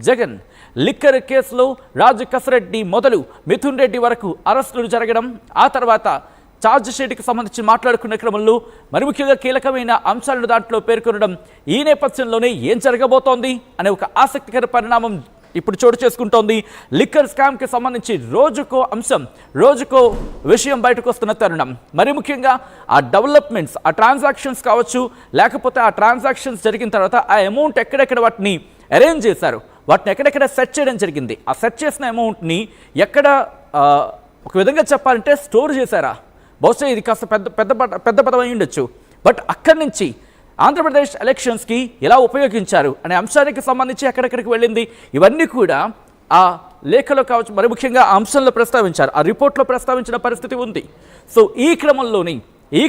Jagan liquor కేసులో రాజు కసరెడ్డి మొదలు మిథున్ రెడ్డి వరకు అరెస్టులు జరగడం, ఆ తర్వాత ఛార్జ్ షీట్కి సంబంధించి మాట్లాడుకునే క్రమంలో మరి ముఖ్యంగా కీలకమైన అంశాలను దాంట్లో పేర్కొనడం, ఈ నేపథ్యంలోనే ఏం జరగబోతోంది అనే ఒక ఆసక్తికర పరిణామం ఇప్పుడు చోటు చేసుకుంటోంది. లిక్కర్ స్కామ్కి సంబంధించి రోజుకో అంశం, రోజుకో విషయం బయటకు వస్తున్న తరుణం. మరి ముఖ్యంగా ఆ డెవలప్మెంట్స్, ఆ ట్రాన్సాక్షన్స్ కావచ్చు, లేకపోతే ఆ ట్రాన్సాక్షన్స్ జరిగిన తర్వాత ఆ అమౌంట్ ఎక్కడెక్కడ వాటిని అరేంజ్ చేశారు, వాటిని ఎక్కడెక్కడ సెట్ చేయడం జరిగింది, ఆ సెట్ చేసిన అమౌంట్ని ఎక్కడ ఒక విధంగా చెప్పాలంటే స్టోర్ చేశారా, బహుశా ఇది కాస్త పెద్ద పదం అయి ఉండొచ్చు. బట్ అక్కడి నుంచి ఆంధ్రప్రదేశ్ ఎలక్షన్స్కి ఎలా ఉపయోగించారు అనే అంశానికి సంబంధించి ఎక్కడెక్కడికి వెళ్ళింది, ఇవన్నీ కూడా ఆ లేఖలో కావచ్చు, మరి ముఖ్యంగా ఆ అంశంలో ప్రస్తావించారు, ఆ రిపోర్ట్లో ప్రస్తావించిన పరిస్థితి ఉంది. సో ఈ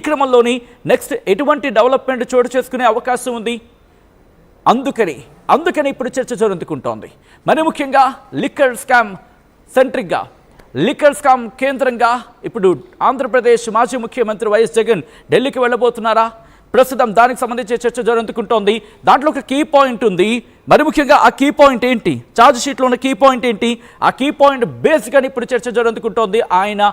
క్రమంలోని నెక్స్ట్ ఎటువంటి డెవలప్మెంట్ చోటు చేసుకునే అవకాశం ఉంది. అందుకని ఇప్పుడు చర్చ జరుగుతుంటోంది. మరి ముఖ్యంగా లిక్కర్ స్కామ్ సెంట్రిక్గా, లిక్కర్ స్కామ్ కేంద్రంగా ఇప్పుడు ఆంధ్రప్రదేశ్ మాజీ ముఖ్యమంత్రి వైఎస్ జగన్ ఢిల్లీకి వెళ్ళబోతున్నారా? ప్రస్తుతం దానికి సంబంధించి చర్చ జరుగుతుంటోంది. దాంట్లో ఒక కీ పాయింట్ ఉంది. మరి ముఖ్యంగా ఆ కీ పాయింట్ ఏంటి, ఛార్జ్ షీట్లో ఉన్న కీ పాయింట్ ఏంటి, ఆ కీ పాయింట్ బేస్గానే ఇప్పుడు చర్చ జరుగుతుంటోంది. ఆయన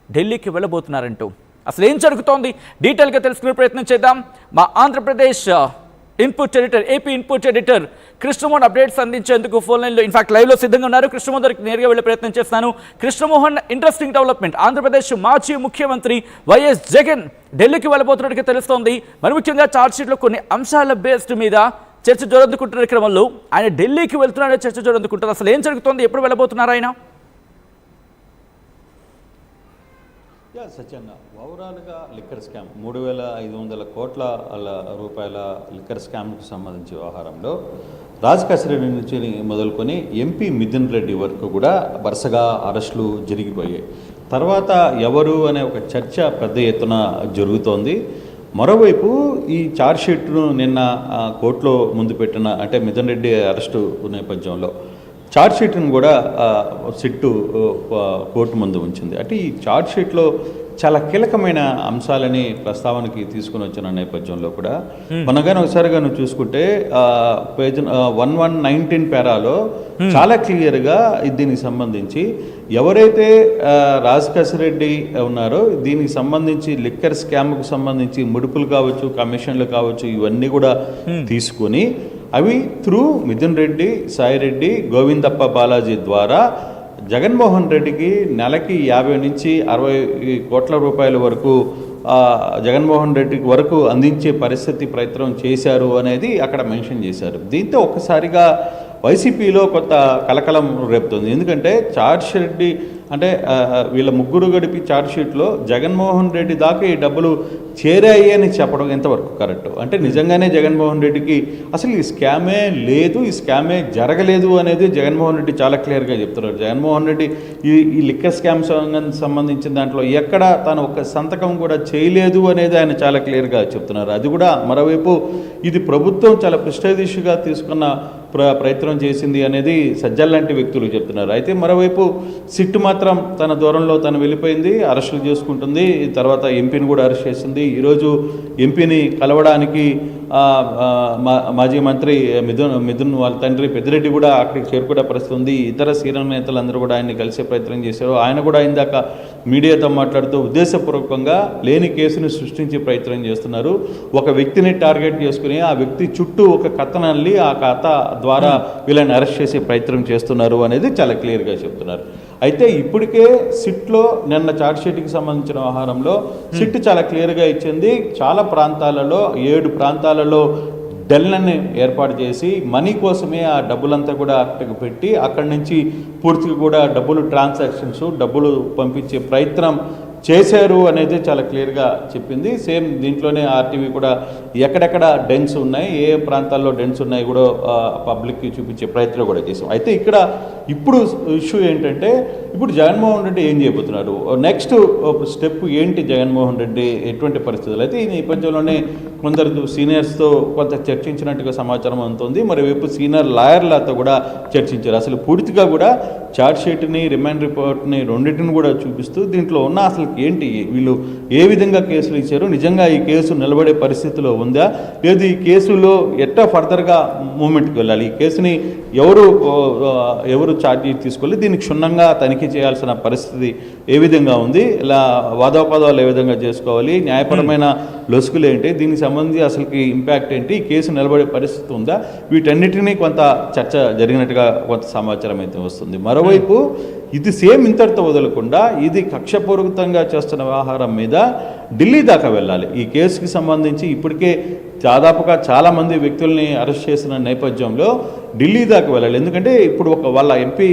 ఢిల్లీకి వెళ్ళబోతున్నారంటూ అసలు ఏం జరుగుతోంది డీటెయిల్గా తెలుసుకునే ప్రయత్నం చేద్దాం. మా Andhra Pradesh AP input editor Krishnamohan updates అందించేందుకు ఫోన్ లైన్లో, ఇన్ఫాక్ట్ లైవ్లో సిద్ధంగా ఉన్నారు. కృష్ణమోహన్ దగ్గరికి నేరుగా వెళ్ళే ప్రయత్నం చేస్తాను. కృష్ణమోహన్, ఇంట్రెస్టింగ్ డెవలప్మెంట్, ఆంధ్రప్రదేశ్ మాజీ ముఖ్యమంత్రి వైఎస్ జగన్ ఢిల్లీకి వెళ్ళబోతున్నట్టుగా తెలుస్తోంది. మరి ముఖ్యంగా ఛార్జ్షీట్లో కొన్ని అంశాల బేస్డ్ మీద చర్చ జరుగుతున్న క్రమంలో ఆయన ఢిల్లీకి వెళ్తున్నారనే చర్చ జరుగుతుంటుంది. అసలు ఏం జరుగుతోంది, ఎప్పుడు వెళ్ళబోతున్నారు ఆయన? సత్యన్న, ఓవరాల్గా లిక్కర్ స్కామ్ 3,500 కోట్ల రూపాయల లిక్కర్ స్కామ్కు సంబంధించి వ్యవహారంలో రాజ్ కసిరెడ్డి నుంచి మొదలుకొని ఎంపీ మిథున్ రెడ్డి వరకు కూడా వరుసగా అరెస్టులు జరిగిపోయాయి. తర్వాత ఎవరు అనే ఒక చర్చ పెద్ద ఎత్తున జరుగుతోంది. మరోవైపు ఈ ఛార్జ్షీట్ను నిన్న కోర్టులో ముందు పెట్టిన, అంటే మిథున్ రెడ్డి అరెస్టు నేపథ్యంలో ఛార్జ్షీట్ను కూడా సిట్టు కోర్టు ముందు ఉంచింది. అంటే ఈ ఛార్జ్షీట్లో చాలా కీలకమైన అంశాలని ప్రస్తావనకి తీసుకుని వచ్చిన నేపథ్యంలో కూడా మనగానే ఒకసారిగా నువ్వు చూసుకుంటే పేజ్ 1119 పేరాలో చాలా క్లియర్గా దీనికి సంబంధించి ఎవరైతే రాజ్ కసిరెడ్డి ఉన్నారో దీనికి సంబంధించి లిక్కర్ స్కామ్కు సంబంధించి ముడుపులు కావచ్చు, కమిషన్లు కావచ్చు, ఇవన్నీ కూడా తీసుకొని అవి త్రూ మిథున్ రెడ్డి, సాయిరెడ్డి, గోవిందప్ప బాలాజీ ద్వారా జగన్మోహన్ రెడ్డికి నెలకి 50 నుంచి 60 కోట్ల రూపాయల వరకు జగన్మోహన్ రెడ్డికి వరకు అందించే ప్రయత్నం చేశారు అనేది అక్కడ మెన్షన్ చేశారు. దీంతో ఒక్కసారిగా వైసీపీలో కొంత కలకలం రేపుతుంది. ఎందుకంటే ఛార్జ్షీట్ అంటే వీళ్ళ ముగ్గురు గడిపి ఛార్జ్షీట్లో జగన్మోహన్ రెడ్డి దాకా ఈ డబ్బులు చేరాయి అని చెప్పడం ఎంతవరకు కరెక్ట్? అంటే నిజంగానే జగన్మోహన్ రెడ్డికి అసలు ఈ స్కామే లేదు, ఈ స్కామే జరగలేదు అనేది జగన్మోహన్ రెడ్డి చాలా క్లియర్గా చెప్తున్నారు. జగన్మోహన్ రెడ్డి ఈ లిక్కర్ స్కామ్ సంబంధించిన దాంట్లో ఎక్కడ తను ఒక సంతకం కూడా చేయలేదు అనేది ఆయన చాలా క్లియర్గా చెప్తున్నారు. అది కూడా మరోవైపు ఇది ప్రభుత్వం చాలా ప్రెస్టీజియస్గా తీసుకున్న ప్రయత్నం చేసింది అనేది సజ్జల్ లాంటి వ్యక్తులు చెప్తున్నారు. అయితే మరోవైపు సిట్టు మాత్రం తన దూరంలో తను వెళ్ళిపోయింది, అరెస్టులు చేసుకుంటుంది. తర్వాత ఎంపీని కూడా అరెస్ట్ చేసింది. ఈరోజు ఎంపీని కలవడానికి మాజీ మంత్రి మిథున్ వాళ్ళ తండ్రి పెద్దిరెడ్డి కూడా అక్కడికి చేరుకునే పరిస్థితి ఉంది. ఇతర సీనియర్ నేతలందరూ కూడా ఆయన్ని కలిసే ప్రయత్నం చేశారు. ఆయన కూడా ఇందాక మీడియాతో మాట్లాడుతూ ఉద్దేశపూర్వకంగా లేని కేసును సృష్టించే ప్రయత్నం చేస్తున్నారు. ఒక వ్యక్తిని టార్గెట్ చేసుకుని ఆ వ్యక్తి చుట్టూ ఒక కథను అల్లి ఆ కథ ద్వారా వీళ్ళని అరెస్ట్ చేసే ప్రయత్నం చేస్తున్నారు అనేది చాలా క్లియర్గా చెప్తున్నారు. అయితే ఇప్పటికే సిట్లో నిన్న ఛార్జ్షీట్కి సంబంధించిన వ్యవహారంలో సిట్ చాలా క్లియర్గా ఇచ్చింది. చాలా ప్రాంతాలలో 7 ప్రాంతాలలో డెల్లని ఏర్పాటు చేసి మనీ కోసమే ఆ డబ్బులంతా కూడా అక్కడికి పెట్టి అక్కడి నుంచి పూర్తిగా కూడా డబ్బులు పంపించే ప్రయత్నం చేశారు అనేది చాలా క్లియర్గా చెప్పింది. సేమ్ దీంట్లోనే ఆర్టీవీ కూడా ఎక్కడెక్కడ డెన్స్ ఉన్నాయి, ఏ ప్రాంతాల్లో డెన్స్ ఉన్నాయి కూడా పబ్లిక్కి చూపించే ప్రయత్నం కూడా చేసాం. అయితే ఇప్పుడు ఇష్యూ ఏంటంటే ఇప్పుడు జగన్మోహన్ రెడ్డి ఏం చేయబోతున్నారు, నెక్స్ట్ స్టెప్ ఏంటి, జగన్మోహన్ రెడ్డి ఎటువంటి పరిస్థితులు. అయితే ఈ నేపథ్యంలోనే కొందరు సీనియర్స్తో కొంత చర్చించినట్టుగా సమాచారం అందుతుంది. మరోవైపు సీనియర్ లాయర్లతో కూడా చర్చించారు. అసలు పూర్తిగా కూడా ఛార్జ్ షీట్ని, రిమాండ్ రిపోర్ట్ని రెండింటిని కూడా చూపిస్తూ దీంట్లో ఉన్న అసలు ఏంటి, వీళ్ళు ఏ విధంగా కేసులు ఇచ్చారు, నిజంగా ఈ కేసు నిలబడే పరిస్థితిలో ఉందా, లేదు ఈ కేసులో ఎట్లా ఫర్దర్గా మూమెంట్కి వెళ్ళాలి, ఈ కేసుని ఎవరు ఛార్జ్ తీసుకోవాలి, దీన్ని క్షుణ్ణంగా తనిఖీ చేయాల్సిన పరిస్థితి ఏ విధంగా ఉంది, ఇలా వాదోపదాలు ఏ విధంగా చేసుకోవాలి, న్యాయపరమైన లొసుగులు ఏంటి, దీనికి సంబంధించి అసలుకి ఇంపాక్ట్ ఏంటి, ఈ కేసు నిలబడే పరిస్థితి ఉందా, వీటన్నిటినీ కొంత చర్చ జరిగినట్టుగా కొంత సమాచారం అయితే వస్తుంది. మరోవైపు ఇది సేమ్ ఇంతటితో వదలకుండా ఇది కక్షపూరితంగా చేస్తున్న వ్యవహారం మీద ఢిల్లీ దాకా వెళ్ళాలి. ఈ కేసుకి సంబంధించి ఇప్పటికే దాదాపుగా చాలామంది వ్యక్తుల్ని అరెస్ట్ చేసిన నేపథ్యంలో ఢిల్లీ దాకా వెళ్ళాలి. ఎందుకంటే ఇప్పుడు వాళ్ళ ఎంపీ,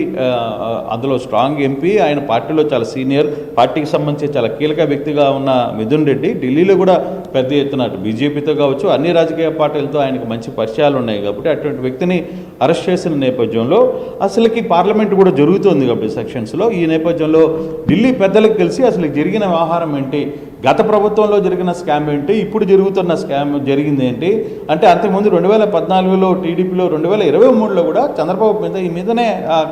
అందులో స్ట్రాంగ్ ఎంపీ, ఆయన పార్టీలో చాలా సీనియర్, పార్టీకి సంబంధించి చాలా కీలక వ్యక్తిగా ఉన్న మిథున్ రెడ్డి ఢిల్లీలో కూడా పెద్ద ఎత్తున బీజేపీతో కావచ్చు అన్ని రాజకీయ పార్టీలతో ఆయనకు మంచి పరిచయాలు ఉన్నాయి కాబట్టి అటువంటి వ్యక్తిని అరెస్ట్ చేసిన నేపథ్యంలో అసలుకి పార్లమెంట్ కూడా జరుగుతుంది కాబట్టి సెక్షన్స్లో, ఈ నేపథ్యంలో ఢిల్లీ పెద్దలకు తెలిసి అసలు జరిగిన వ్యవహారం ఏంటి, గత ప్రభుత్వంలో జరిగిన స్కామ్ ఏంటి, ఇప్పుడు జరుగుతున్న స్కామ్ జరిగింది ఏంటి అంటే, అంతకుముందు 2014లో టీడీపీలో 2023లో కూడా చంద్రబాబు మీద ఈ మీదనే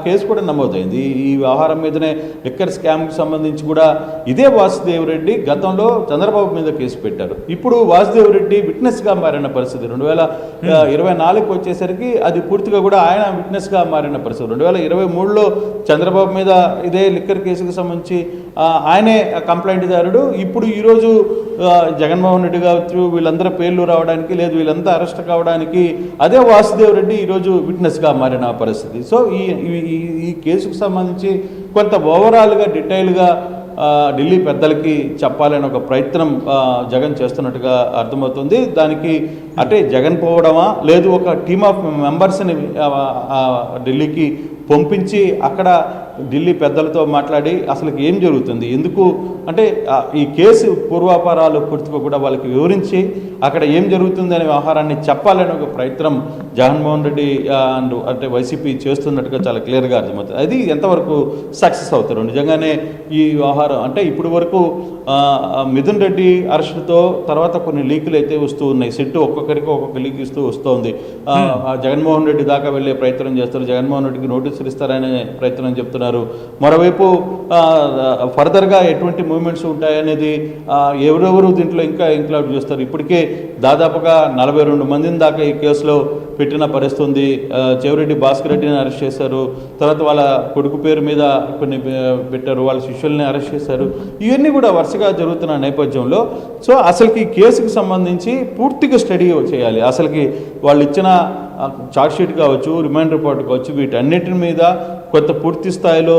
కేసు కూడా నమోదైంది. ఈ వ్యవహారం మీదనే లిక్కర్ స్కామ్కి సంబంధించి కూడా ఇదే వాసుదేవ్ రెడ్డి గతంలో చంద్రబాబు మీద కేసు పెట్టారు. ఇప్పుడు వాసుదేవ్ రెడ్డి విట్నెస్గా మారిన పరిస్థితి 2024కి వచ్చేసరికి అది పూర్తిగా కూడా ఆయన విట్నెస్గా మారిన పరిస్థితి. 2023లో చంద్రబాబు మీద ఇదే లిక్కర్ కేసుకు సంబంధించి ఆయనే కంప్లైంట్దారుడు. ఇప్పుడు ఈరోజు జగన్మోహన్ రెడ్డి కావచ్చు వీళ్ళందరూ పేర్లు రావడానికి, లేదు వీళ్ళంతా అరెస్ట్ కావడానికి అదే వాసుదేవ్ రెడ్డి ఈరోజు విట్నెస్గా మారిన పరిస్థితి. సో ఈ కేసుకు సంబంధించి కొంత ఓవరాల్గా డీటెయిల్గా ఢిల్లీ పెద్దలకి చెప్పాలని ఒక ప్రయత్నం జగన్ చేస్తున్నట్టుగా అర్థమవుతుంది. దానికి అంటే జగన్ పోవడమా, లేదు ఒక టీమ్ ఆఫ్ మెంబర్స్ని ఢిల్లీకి పంపించి అక్కడ ఢిల్లీ పెద్దలతో మాట్లాడి అసలు ఏం జరుగుతుంది, ఎందుకు అంటే ఈ కేసు పూర్వాపరాలు పూర్తిగా కూడా వాళ్ళకి వివరించి అక్కడ ఏం జరుగుతుంది అనే వ్యవహారాన్ని చెప్పాలని ఒక ప్రయత్నం జగన్మోహన్ రెడ్డి అంటే వైసీపీ చేస్తున్నట్టుగా చాలా క్లియర్గా అర్థమవుతుంది. అది ఎంతవరకు సక్సెస్ అవుతారు నిజంగానే ఈ వ్యవహారం అంటే, ఇప్పుడు వరకు మిథున్ రెడ్డి అరెస్టుతో తర్వాత కొన్ని లీకులు అయితే వస్తూ ఉన్నాయి. సెట్ ఒక్కొక్కరికి ఒక్కొక్క లీక్ ఇస్తూ వస్తుంది. జగన్మోహన్ రెడ్డి దాకా వెళ్ళే ప్రయత్నం చేస్తారు, జగన్మోహన్ రెడ్డికి నోటీసులు ఇస్తారనే ప్రయత్నం చెప్తున్నారు. మరోవైపు ఫర్దర్గా ఎటువంటి మూమెంట్స్ ఉంటాయనేది ఎవరెవరు దీంట్లో ఇంకా ఇంక్లూడ్ చేస్తారు. ఇప్పటికే దాదాపుగా 42 మందిని దాకా ఈ కేసులో పెట్టిన పరిస్థితి ఉంది. చెవిరెడ్డి భాస్కర్ రెడ్డిని అరెస్ట్ చేశారు, తర్వాత వాళ్ళ కొడుకు పేరు మీద కొన్ని పెట్టారు, వాళ్ళ శిష్యుల్ని అరెస్ట్ చేశారు. ఇవన్నీ కూడా వరుసగా జరుగుతున్న నేపథ్యంలో సో అసలుకి ఈ కేసుకి సంబంధించి పూర్తిగా స్టడీ చేయాలి. అసలుకి వాళ్ళు ఇచ్చిన ఛార్జ్షీట్ కావచ్చు, రిమాండ్ రిపోర్ట్ కావచ్చు, వీటన్నిటి మీద కొంత పూర్తి స్థాయిలో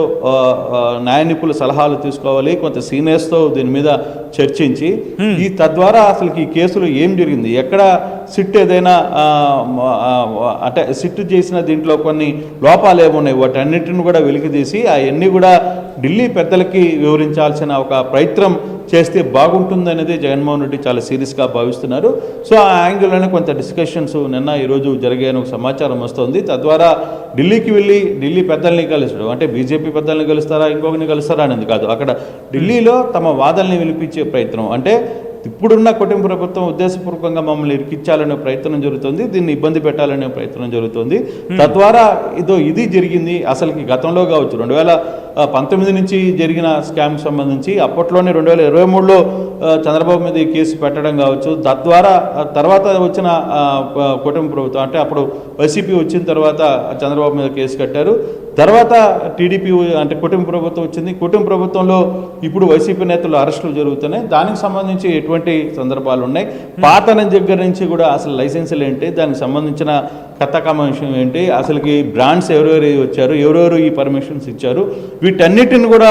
న్యాయ నిపుణుల సలహాలు తీసుకోవాలి, కొంత సీనియర్స్తో దీని మీద చర్చించి ఈ తద్వారా అసలుకి ఈ కేసులో ఏం జరిగింది, ఎక్కడ సిట్ ఏదైనా అంటే సిట్ చేసిన దీంట్లో కొన్ని లోపాలు ఏమున్నాయి వాటన్నిటిని కూడా వెలికితీసి అవన్నీ కూడా ఢిల్లీ పెద్దలకి వివరించాల్సిన ఒక ప్రయత్నం చేస్తే బాగుంటుందనేది జగన్మోహన్ రెడ్డి చాలా సీరియస్గా భావిస్తున్నారు. సో ఆ యాంగిల్లోనే కొంత డిస్కషన్స్ నిన్న ఈరోజు జరిగాయని ఒక సమాచారం వస్తుంది. తద్వారా ఢిల్లీకి వెళ్ళి ఢిల్లీ పెద్దల్ని కలుస్తాడు అంటే బీజేపీ పెద్దల్ని కలుస్తారా ఇంకొకరిని కలుస్తారా అనేది కాదు, అక్కడ ఢిల్లీలో తమ వాదనని వినిపించే ప్రయత్నం అంటే ఇప్పుడున్న కుటుంబ ప్రభుత్వం ఉద్దేశపూర్వకంగా మమ్మల్ని ఇరికించాలనే ప్రయత్నం జరుగుతుంది, దీన్ని ఇబ్బంది పెట్టాలనే ప్రయత్నం జరుగుతుంది. తద్వారా ఇది జరిగింది. అసలుకి గతంలో కావచ్చు 2019 నుంచి జరిగిన స్కామ్ సంబంధించి అప్పట్లోనే 2023లో చంద్రబాబు మీద ఈ కేసు పెట్టడం కావచ్చు, తద్వారా తర్వాత వచ్చిన కుటుంబ ప్రభుత్వం అంటే అప్పుడు వైసీపీ వచ్చిన తర్వాత చంద్రబాబు మీద కేసు కట్టారు. తర్వాత టీడీపీ అంటే కుటుంబ ప్రభుత్వం వచ్చింది. కుటుంబ ప్రభుత్వంలో ఇప్పుడు వైసీపీ నేతలు అరెస్టులు జరుగుతున్నాయి. దానికి సంబంధించి ఎటువంటి సందర్భాలు ఉన్నాయి, పాత దగ్గర నుంచి కూడా అసలు లైసెన్సులు ఏంటి, దానికి సంబంధించిన కథ కమిషన్ ఏంటి, అసలుకి బ్రాండ్స్ ఎవరెవరు వచ్చారు, ఎవరెవరు ఈ పర్మిషన్స్ ఇచ్చారు, వీటన్నిటిని కూడా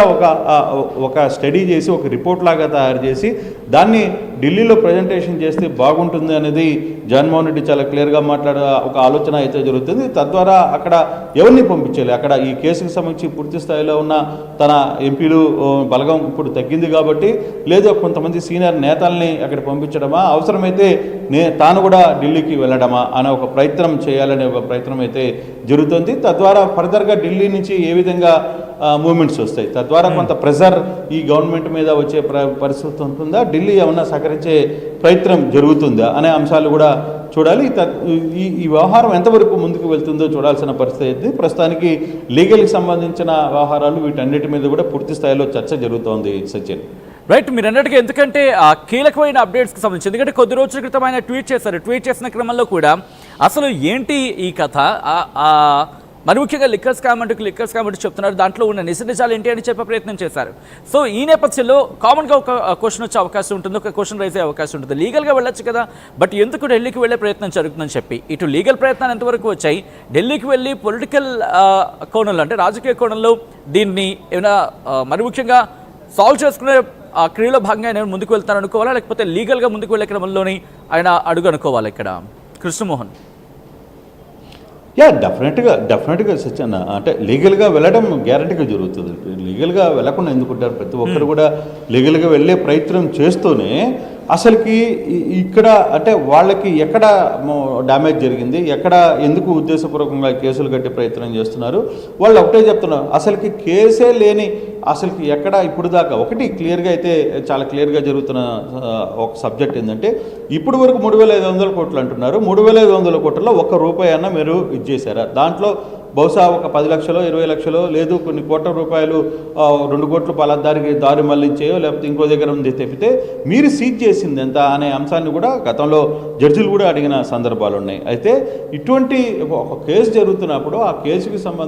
ఒక స్టడీ చేసి ఒక రిపోర్ట్ లాగా తయారు చేసి దాన్ని ఢిల్లీలో ప్రజెంటేషన్ చేస్తే బాగుంటుంది అనేది జగన్మోహన్ రెడ్డి చాలా క్లియర్గా ఒక ఆలోచన అయితే జరుగుతుంది. తద్వారా అక్కడ ఎవరిని పంపించాలి, అక్కడ ఈ కేసుకు సంబంధించి పూర్తి స్థాయిలో ఉన్న తన ఎంపీలు బలగం ఇప్పుడు తగ్గింది కాబట్టి లేదా కొంతమంది సీనియర్ నేతల్ని అక్కడ పంపించడమా, అవసరమైతే తాను కూడా ఢిల్లీకి వెళ్ళడమా అనే ఒక ప్రయత్నం చేయాలనే ఒక ప్రయత్నం అయితే జరుగుతుంది. తద్వారా ఫర్దర్గా ఢిల్లీ నుంచి ఏ విధంగా మూమెంట్స్ వస్తాయి. తద్వారా కొంత ప్రెజర్ ఈ గవర్నమెంట్ మీద వచ్చే పరిస్థితి ఉంటుందా, ఢిల్లీ ఏమన్నా సహకరించే ప్రయత్నం జరుగుతుందా అనే అంశాలు కూడా చూడాలి. ఈ వ్యవహారం ఎంతవరకు ముందుకు వెళ్తుందో చూడాల్సిన పరిస్థితి అయితే ప్రస్తుతానికి లీగల్కి సంబంధించిన వ్యవహారాలు వీటన్నిటి మీద కూడా పూర్తి స్థాయిలో చర్చ జరుగుతోంది సచిన్. రైట్, మీరు అన్నట్టుగా ఎందుకంటే ఆ కీలకమైన అప్డేట్స్కి సంబంధించి, ఎందుకంటే కొద్ది రోజుల క్రితం ఆయన ట్వీట్ చేశారు. ట్వీట్ చేసిన క్రమంలో కూడా అసలు ఏంటి ఈ కథ, మరి ముఖ్యంగా లిక్కర్ స్కామ్ అంటూ చెప్తున్నారు, దాంట్లో ఉన్న నిజాలు ఏంటి అని చెప్పే ప్రయత్నం చేశారు. సో ఈ నేపథ్యంలో కామన్గా ఒక క్వశ్చన్ వచ్చే అవకాశం ఉంటుంది, ఒక క్వశ్చన్ రైజ్ అయ్యే అవకాశం ఉంటుంది. లీగల్గా వెళ్ళొచ్చు కదా, బట్ ఎందుకు ఢిల్లీకి వెళ్ళే ప్రయత్నం జరుగుతుందని చెప్పి ఇటు లీగల్ ప్రయత్నాలు ఎంతవరకు వచ్చాయి, ఢిల్లీకి వెళ్ళి పొలిటికల్ కోణంలో అంటే రాజకీయ కోణంలో దీన్ని ఏమైనా మరి ముఖ్యంగా సాల్వ్ చేసుకునే క్రియలో భాగంగా ఆయన ముందుకు వెళ్తారు అనుకోవాలా, లేకపోతే లీగల్గా ముందుకు వెళ్ళే క్రమంలోని ఆయన అడుగు అనుకోవాలి ఇక్కడ కృష్ణమోహన్? యా, డెఫినెట్గా సత్యన్న, అంటే లీగల్గా వెళ్ళడం గ్యారంటీగా జరుగుతుంది. లీగల్గా వెళ్ళకుండా ఎందుకుంటారు? ప్రతి ఒక్కరు కూడా లీగల్గా వెళ్ళే ప్రయత్నం చేస్తూనే అసలుకి ఇక్కడ అంటే వాళ్ళకి ఎక్కడ డ్యామేజ్ జరిగింది, ఎక్కడ ఎందుకు ఉద్దేశపూర్వకంగా కేసులు కట్టే ప్రయత్నం చేస్తున్నారు, వాళ్ళు ఒకటే చెప్తున్నారు. అసలుకి కేసే లేని అసలుకి ఎక్కడ ఇప్పుడు దాకా ఒకటి క్లియర్గా అయితే చాలా క్లియర్గా జరుగుతున్న ఒక సబ్జెక్ట్ ఏంటంటే ఇప్పుడు వరకు 3,500 కోట్లు అంటున్నారు. 3,500 కోట్లలో ₹1 అన్న మీరు ఇచ్చేసారా? దాంట్లో బహుశా ఒక 10 లక్షలు 20 లక్షలు లేదు కొన్ని కోట్ల రూపాయలు 2 కోట్లు పలాదారికి దారి మళ్లించేయో లేకపోతే ఇంకో దగ్గర ఉంది తెప్పితే మీరు సీజ్ చేసింది ఎంత అనే అంశాన్ని కూడా గతంలో జడ్జిలు కూడా అడిగిన సందర్భాలు ఉన్నాయి. అయితే ఇటువంటి ఒక కేసు జరుగుతున్నప్పుడు ఆ కేసుకి సంబంధించి